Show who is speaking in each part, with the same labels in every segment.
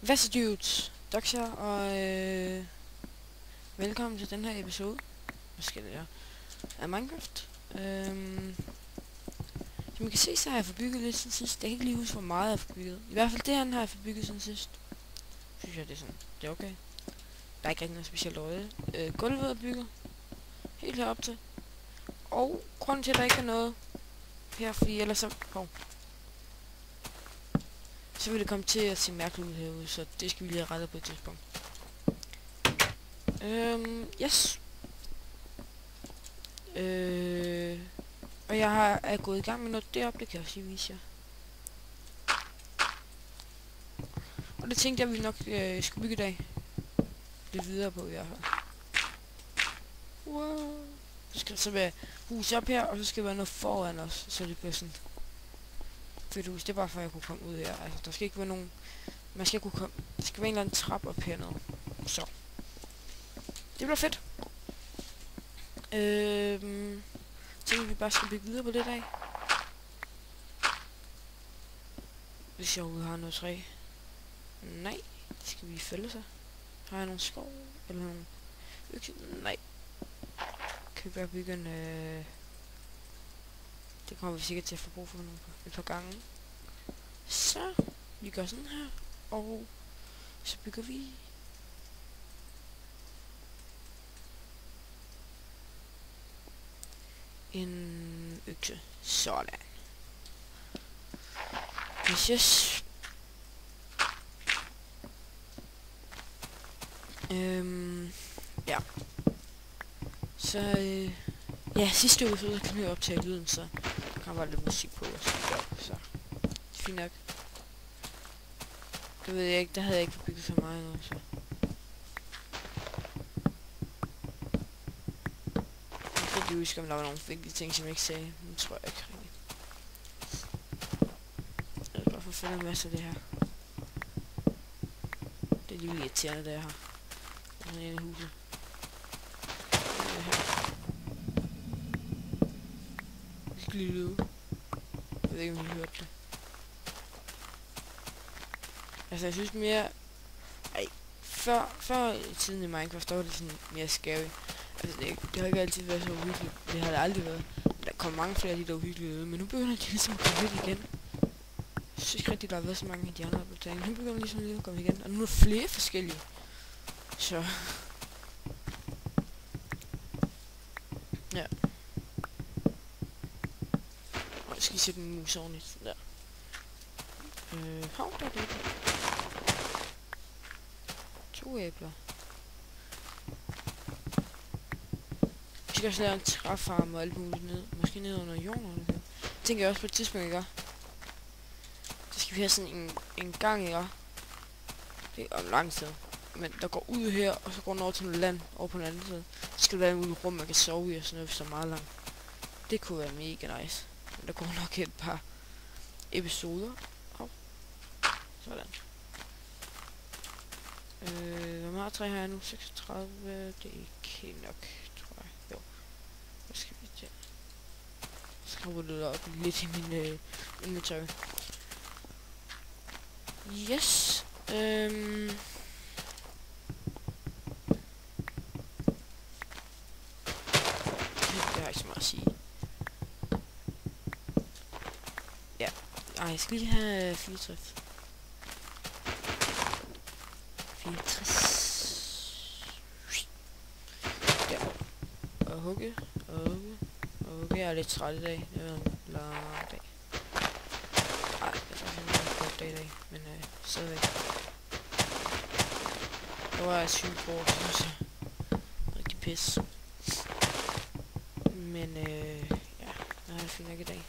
Speaker 1: Hvad så dudes? Doxer, og velkommen til den her episode. Hvad skal det være? Af Minecraft. Som I kan se, så har jeg forbygget lidt siden sidst. Jeg kan ikke lige huske, hvor meget jeg har forbygget. I hvert fald det her har jeg forbygget siden sidst. Synes jeg, det er sådan. Det er okay. Der er ikke rigtig noget specielt over det. Gulvet er bygget. Helt herop til. Og grunden til, at der ikke er noget her, fordi ellers så... Så vil det komme til at se mærkeligt ud herude, så det skal vi lige have rettet på et tidspunkt. Yes. Og jeg er gået i gang med noget deroppe, det kan jeg også lige vise jer. Og det tænkte jeg, vi nok skulle bygge i dag. Lidt videre på i hvert fald. Wow. Så skal der så være hus op her, og så skal der være noget foran os, så det bliver sådan fedt hus. Det er bare for, at jeg kunne komme ud her. Altså, der skal ikke være nogen... Man skal kunne komme... Der skal være en eller anden trap op hernede. Så. Det bliver fedt. Tænker vi bare skal bygge videre på det af. Hvis jeg overhovedet har noget træ. Nej, det skal vi fælde sig. Har jeg nogle skov? Eller nogle økse? Nej. Kan vi bare bygge en... Det kommer vi sikkert til at få brug for nogle et par gange. Så vi gør sådan her. Og så bygger vi... en økse. Sådan. Yes. Ja. Så, ja, sidste uge, så kan vi optage lyden, så der kan bare lidt musik på, og så fint nok. Det ved jeg ikke, der havde jeg ikke bygget så meget nu, så. Jeg kan ikke huske, om der var nogle vigtige ting, som jeg ikke sagde, men tror jeg ikke rigtig. Jeg vil bare få fundet en masse af det her. Det er lige irriterende, det her. Sådan en i huset. Jeg skal lige lyde. Jeg ved ikke, om I hørte det. Altså, jeg synes mere... Ej, før i tiden i Minecraft, der var det sådan mere scary. Altså, det har ikke altid været så uhyggeligt. Det har det aldrig været. Der kommer mange flere af de der uhyggelige ud, men nu begynder de ligesom at komme lidt igen. Jeg synes ikke rigtig, der har været så mange af de andre opdateringer. Nu begynder de ligesom lige at komme igen. Og nu er der flere forskellige. Så... Ja. Og jeg skal sætte en mus ordentligt. Der. Hov, der er det. 2 æbler. Vi skal også lave en træfarm og alt muligt ned. Måske ned under jorden eller noget. Det tænker jeg også på et tidspunkt, ikke? Så skal vi have sådan en gang, ikke? Det er om lang tid. Men der går ud her, og så går den over til noget land over på den anden side. Så skal der være en rum, man kan sove i og sådan noget, hvis der er meget langt. Det kunne være mega nice. Men der går nok et par episoder. Sådan. Hvor meget træ har jeg nu? 36. Det er ikke helt nok, tror jeg. Jo. Hvad skal vi til? Så kan jeg det op lidt i min inventory. Yes. Det har jeg ikke så meget at sige. Ja. Ej, jeg skal lige have 64. 64. Ja. Og hugge. Jeg er lidt træt i dag. Det var en lang dag. Ej, det er faktisk en kort dag i dag. Men stadigvæk. Der var jeg syg på, synes jeg. Rigtig pis. Men ja, jeg har det fint nok i dag.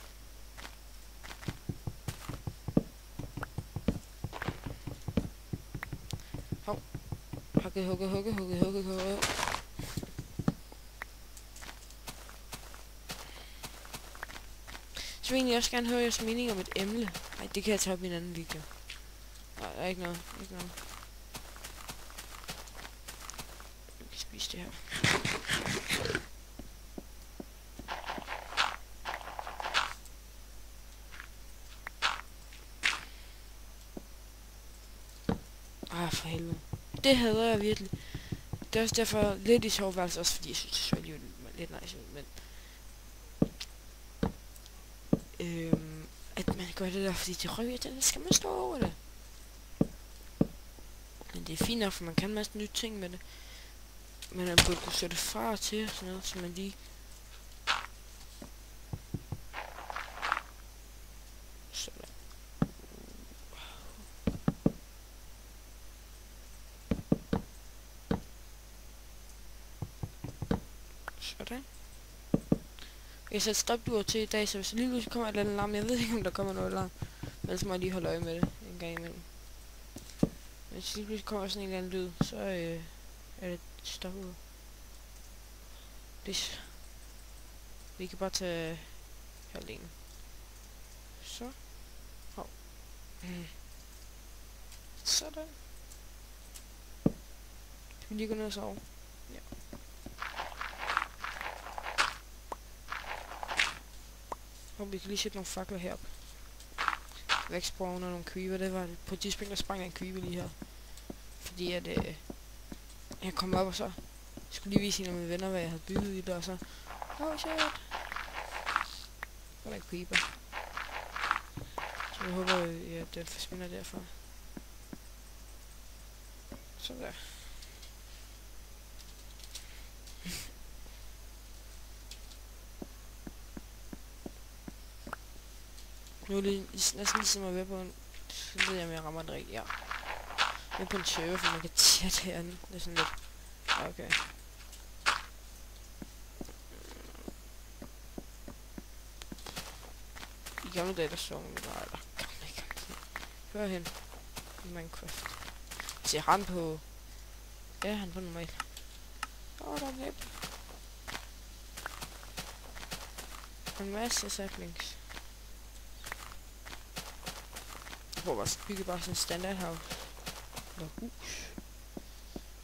Speaker 1: Hov. Hugge. Så vil jeg egentlig også gerne høre jeres mening om et emne. Nej, det kan jeg tage op i en anden video. Nej, der er ikke noget. Jeg kan spise det her. Ah, for helvede. Det hader jeg virkelig. Det er også derfor lidt i soveværelset, også fordi jeg synes, det så alligevel lidt nice ud, men... at man gør det der, fordi det røver, den skal man stå over det. Men det er fint nok, for man kan en masse nye ting med det. Men man burde kunne sætte fra og til, sådan noget, så man lige... Sådan. Sådan. Jeg sætter stopdur til i dag, så hvis der lige pludselig kommer et eller andet larm, jeg ved ikke, om der kommer noget larm. Men så må jeg lige holde øje med det en gang imellem. Hvis lige pludselig kommer sådan en eller anden lyd, så er det stopur. Vi kan bare tage halvdelen. Så. Hov. Sådan. Skal vi lige gå ned og sove? Ja. Og vi kan lige sætte nogle fakler heroppe. Vækstbrugerne og nogle creeper. Det var på et tidspunkt, der sprang en creeper lige her. Fordi at jeg kom op og så skulle lige vise en af mine venner, hvad jeg havde bygget i det, og så... Oh shit! Så var der en creeper. Så jeg håber, at den forsvinder derfra. Sådan der. Nu er det næsten ligesom at være på en... Så ved jeg, om jeg rammer den rigtigt. Ja. Jeg er på en server, for man kan chatte herinde. Det er sådan lidt... Okay. I gamle dage, der så man bare... Eller gamle. Hør hen. I Minecraft. Se han på... Ja, han på normal. Der er en æble. En masse saplings. Jeg prøver bare at bygge bare sådan en standard house. Eller hus.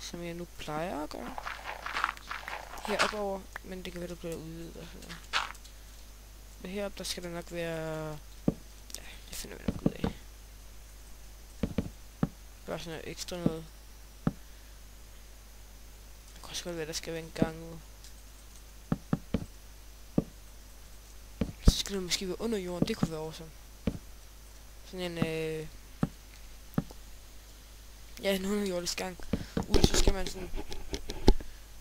Speaker 1: Som jeg nu plejer at gøre. Heroppe over, men det kan være, der bliver udvidet og sådan noget. Men heroppe, der skal der nok være... Ja, det finder vi nok ud af. Bare sådan noget ekstra noget. Det kan også godt være, der skal være en gang ud. Så skal det måske være under jorden, det kunne være awesome. Sådan en, ja, en underjordisk gang. Så skal man sådan...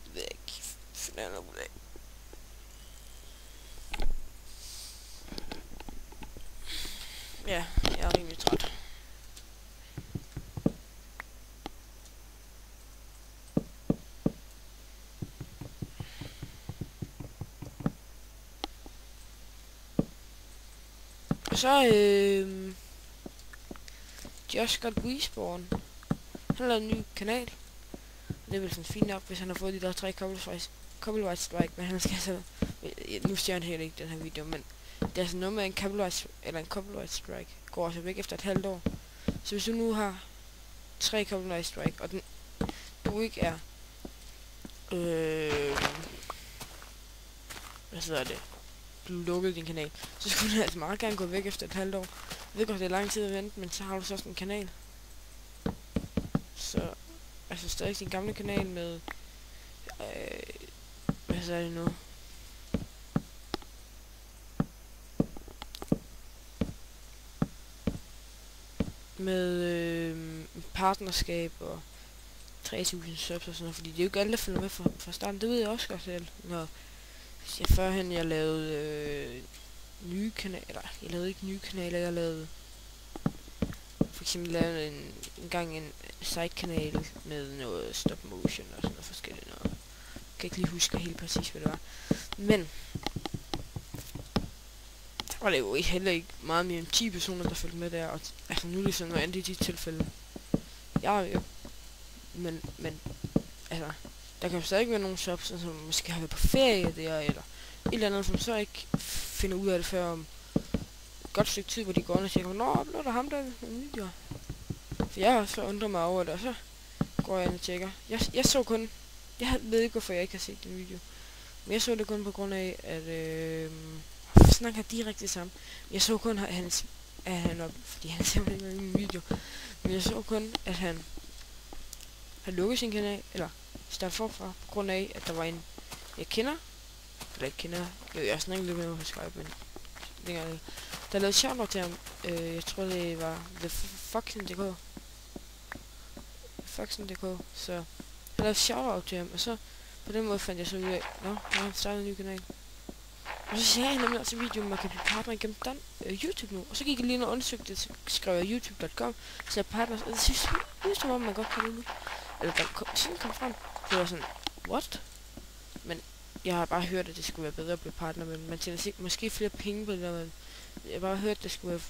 Speaker 1: Jeg ved ikke, finde noget ud af. Ja, jeg er rimelig træt. Og så, Josh got Respawn. Han har lavet en ny kanal. Og det er vel sådan fint nok, hvis han har fået de der 3 Copyright Strike, men han skal altså... Nu ser han heller ikke den her video, men det er altså noget med en Copyright Strike. Går altså væk efter et halvt år. Så hvis du nu har 3 Copyright Strike, og du ikke er... hvad hedder det? Du lukkede din kanal. Så skulle du altså meget gerne gå væk efter et halvt år. Jeg ved godt, det er lang tid at vente, men så har du så også en kanal. Så, altså stadig din gamle kanal med, hvad så er det nu? Med, partnerskab og 3000 subs og sådan noget, fordi det er jo ikke alle, der følger med fra starten. Det ved jeg også godt selv. Når førhen jeg lavede nye kanaler. Jeg lavede ikke nye kanaler, jeg lavede for eksempel en gang en side-kanal med noget stop motion og sådan noget forskelligt noget. Jeg kan ikke lige huske helt præcis, hvad det var. Men der var det jo heller ikke meget mere end 10 personer, der følte med der. Og altså nu er det sådan noget andet i de tilfælde. Jeg jo. Men altså, der kan jo stadig være nogle subs, som måske har været på ferie der, eller et eller andet, som så ikke finder ud af det før om et godt stykke tid, hvor de går ind og tænker, nå, blev der ham der med videoer? For jeg har så undret mig over det, og så går jeg ind og tjekker. Jeg så kun, jeg ved ikke, hvorfor jeg ikke har set den video, men jeg så det kun på grund af, at snakker direkte sammen. Jeg så kun, at han fordi han simpelthen ikke med i min video, men jeg så kun, at han have lukket sin kanal, eller starte forfra, på grund af, at der var en, jeg kender, eller ikke kender, jo, jeg snakkede lidt med ham på Skype, men dengang, der lavede shoutout til ham, jeg tror det var The Foxen.dk, så han lavede shoutout til ham, og så på den måde fandt jeg så ud af, han startede en ny kanal. Og så sagde han nemlig til videoen, man kan blive partner igennem YouTube nu. Og så gik jeg lige ind og undersøgte det, så skrev jeg youtube.com, så jeg partners, og det synes som om man godt kan det nu. Eller sådan kom frem, så var sådan, what? Men jeg har bare hørt, at det skulle være bedre at blive partner, men man tjener måske flere penge på det der, men jeg har bare hørt, at det skulle være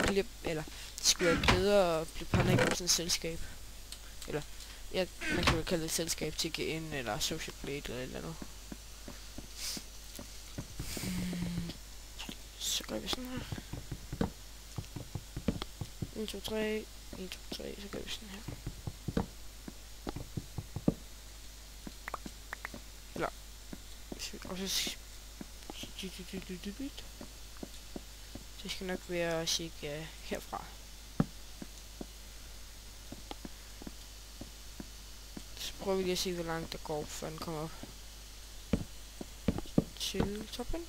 Speaker 1: det skulle være bedre at blive partner igennem sådan et selskab. Eller, ja, man kan jo kalde det et selskab, TGN eller Social Blade eller et eller andet. Så gør vi sådan her. 1, 2, 3, 1, 2, 3, så gør vi sådan her. Eller, og så det skal nok være cirka herfra. Så prøver vi lige at se, hvor langt der går, før den kommer op til toppen.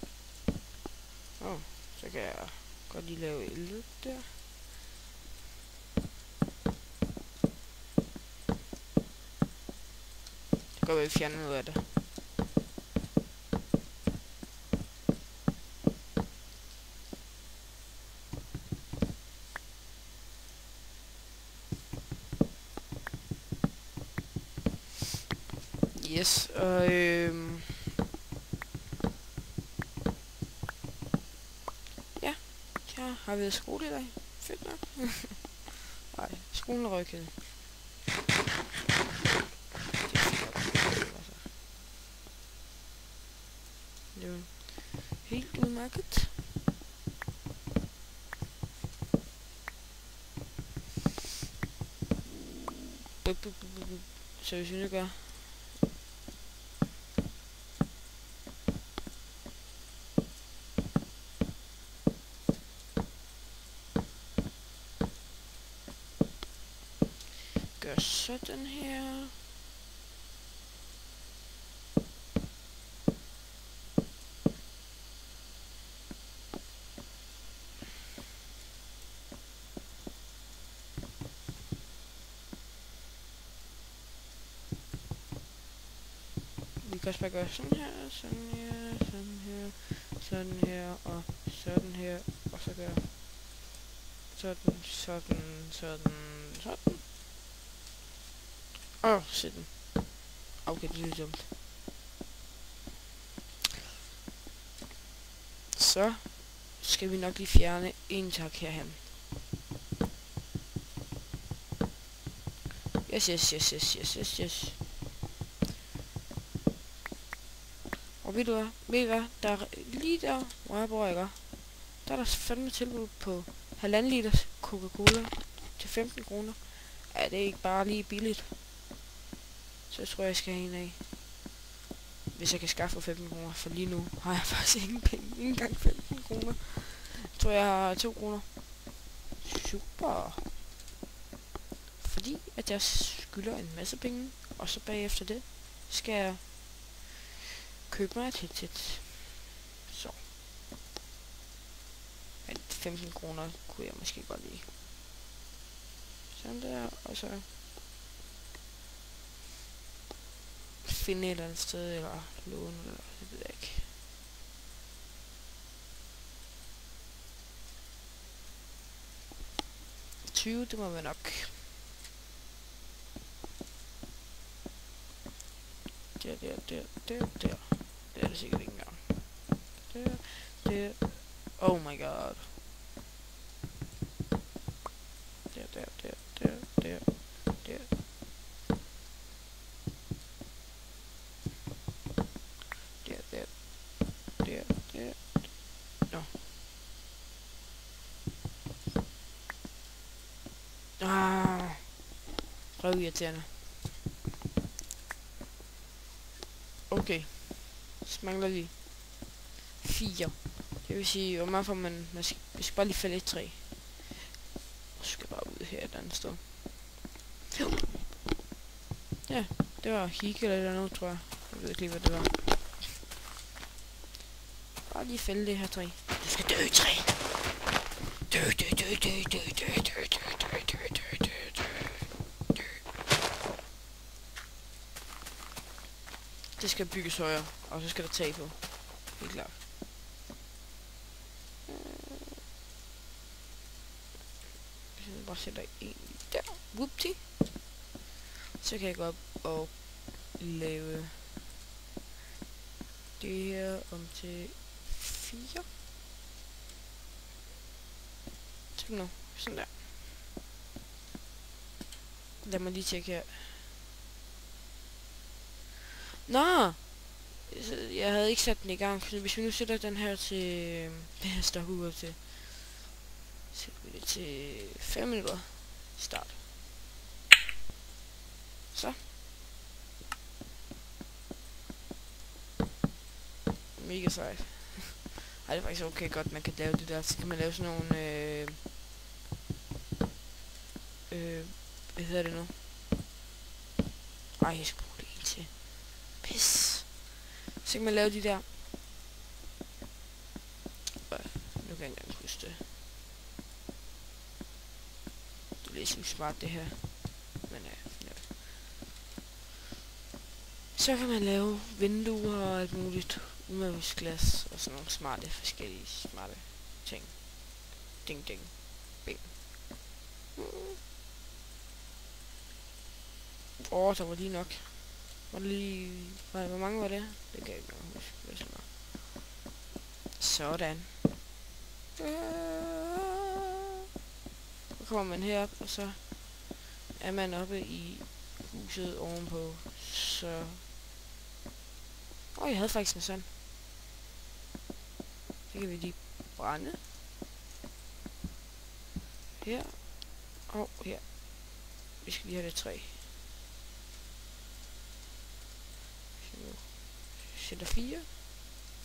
Speaker 1: Så kan jeg godt lige lave 11 der. Det kan godt være, vi fjerner noget af det. Yes, og ja, her har vi skole i dag. Fedt nok. Nej, skolen rykkede. Det er helt udmærket. Så hvis vi nu gør sådan her. Vi kan også bare gøre sådan her, sådan her, sådan her, sådan her, og sådan her, og så gør sådan, sådan, sådan, sådan. Se den. Okay, det er lidt dumt. Så skal vi nok lige fjerne en tak herhen. Yes. Og ved du hvad, der er lige der, hvor jeg bor, ikke? Der er der fandme tilbud på 1,5 liters Coca-Cola til 15 kroner. Er det ikke bare lige billigt? Så tror jeg skal have en af. Hvis jeg kan skaffe for 15 kroner, for lige nu har jeg faktisk ingen penge. Ikke engang 15 kroner. Jeg tror jeg har 2 kroner. Super. Fordi at jeg skylder en masse penge, og så bagefter det skal jeg købe mig et headset. Så. Men 15 kroner kunne jeg måske godt lide. Sådan der, og så finde et eller andet sted, eller låne, eller det ved jeg ikke. Det må være nok. Der. Det er det sikkert ikke engang. Der. Oh my god. Der. Der. Nå. Røvirriterende. Okay. Så mangler vi 4. Det vil sige, hvor meget får man skal bare lige fælde et træ. Så skal jeg bare ud her et andet sted. Ja, det var hik eller noget, tror jeg. Jeg ved ikke lige, hvad det var. Bare lige fælde det her træ. Du skal dø, træ! Dø, dø, dø, dø, dø, dø, dø, dø, dø, dø, dø, dø, dø, dø. Det skal bygges højere, og så skal der tag på. Helt klart. Hvis jeg bare sætter en der. Whoopty. Så kan jeg gå op og lave det her om til 4. Så nu. Sådan der. Lad mig lige tjekke her. Nå! Jeg havde ikke sat den i gang, så hvis vi nu sætter den her til... Det her stopper til... Sætter vi det til 5 minutter. Start. Så. Mega sejt. Ej, det er faktisk okay godt, man kan lave det der. Så kan man lave sådan nogle... hvad hedder det nu? Ej, jeg skal bruge det en til. Pis. Så kan man lave de der... Nu kan jeg ikke engang huske det. Det er lidt smart det her. Men ja. Så kan man lave vinduer og alt muligt. Udmavingsglas og sådan nogle forskellige smarte ting. Ding ding. Bing. Der var lige nok. Var det lige... Hvor mange var det? Det kan jeg ikke huske. Sådan. Så kommer man herop, og så er man oppe i huset ovenpå. Så... jeg havde faktisk en sådan. Så kan vi lige brænde. Her. Og her. Vi skal lige have det træ. Sætter 4.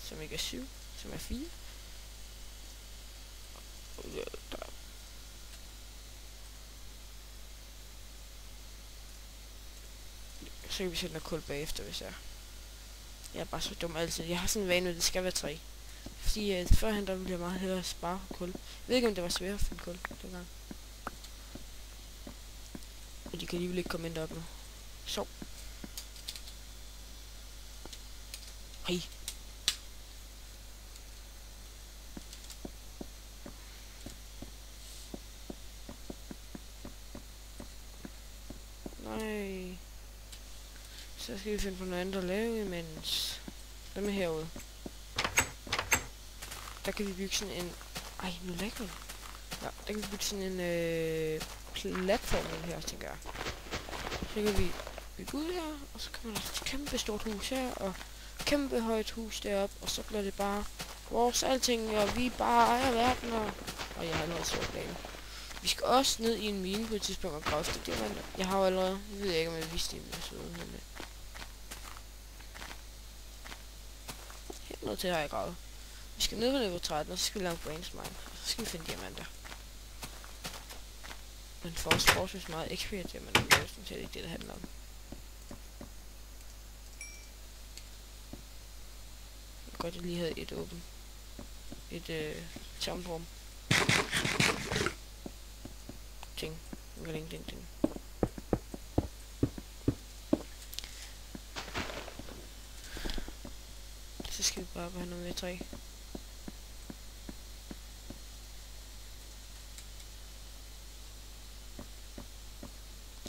Speaker 1: Som ikke er 7. Som er 4. Og der. Så kan vi sætte noget kul bagefter, hvis jeg... Jeg er bare så dum altid. Jeg har sådan en vane med, at det skal være træ. Fordi førhen der ville jeg meget hellere spare kul. Jeg ved ikke, om det var svært at finde kul dengang. Og de kan alligevel ikke komme ind deroppe nu. Så. Hej. Nej. Så skal vi finde på noget andet at lave, imens... Hvad med herude? Der kan vi bygge sådan en... Ej, nu lægger vi. Ja, der kan vi bygge sådan en platform her, tænker jeg. Så kan vi bygge ud her, og så kan man have et kæmpe stort hus her, og kæmpe højt hus deroppe, og så bliver det bare vores alting, og vi bare ejer verden, og jeg har allerede så planer. Vi skal også ned i en mine på et tidspunkt og grave det diamanter. Jeg har jo allerede, jeg ved ikke, om jeg vidste det, men helt noget til har jeg gravet. Vi skal ned på niveau 13, og så skal vi lave brains mine, og så skal vi finde diamanter. Men for os forholdsvis meget XP af diamanter, det er sådan set ikke det, det handler om. Jeg kan godt lige have et åbent. Et tomt rum. Ting. Ding. Så skal vi bare have noget mere træ.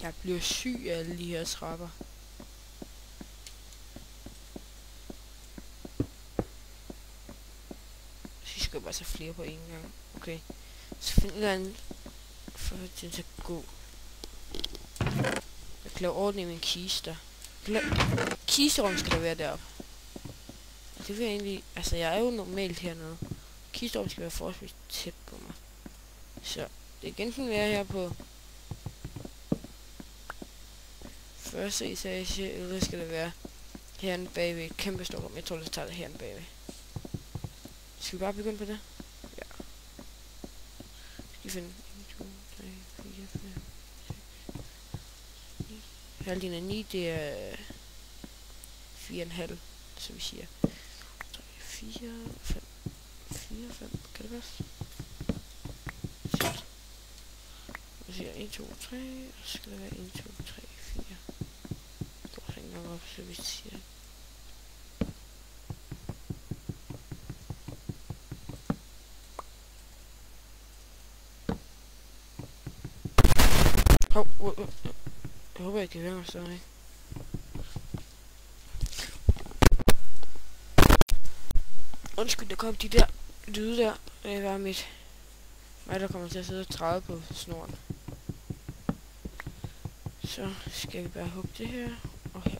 Speaker 1: Jeg bliver syg af alle de her trapper. Så skal jeg bare tage flere på en gang. Okay. Så find et eller andet for at det til at gå. Jeg kan lave ordning i min kiste. Kisterum skal der være deroppe. Det vil jeg egentlig... Altså, jeg er jo normalt hernede. Kisterum skal være forholdsvis tæt på mig. Så det kan enten være her på første etage, eller skal det være herinde bagved et kæmpe stort rum. Jeg tror, det tager det herinde bagved. Skal vi bare begynde på det? Ja. Skal vi finde 1, 2, 3, 4, 5, 6, 9, Halvdelen af 9, det er 4,5. Så vi siger 3, 4, 5, 4, 5. Kan det passe? Så siger 1, 2, 3. Og så skal der være 1, 2, 3, 4. Det går så ikke engang op, så vi siger... Hov, jeg håber, jeg kan høre mig stadig. Undskyld, der kom de der lyde der. Det var mig, der kommer til at sidde og træde på snoren. Så skal vi bare hugge det her og her.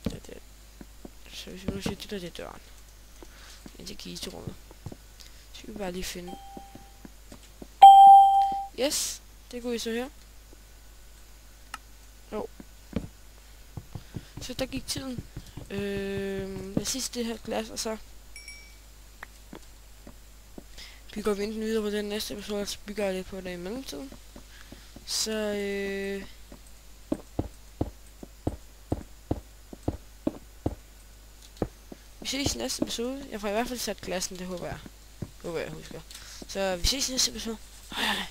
Speaker 1: Der. Så hvis vi nu siger, det er døren. Ind til kisterummet. Så skal vi bare lige finde. Yes, det kunne I så her. Jo. Så der gik tiden. Jeg sidste det her glas, og så bygger vi enten videre på den næste episode, så bygger jeg lidt på det i mellemtiden. Så vi ses i næste episode. Jeg får i hvert fald sat glassen, det håber jeg. Jeg husker. Så vi ses i næste episode. Hej hej.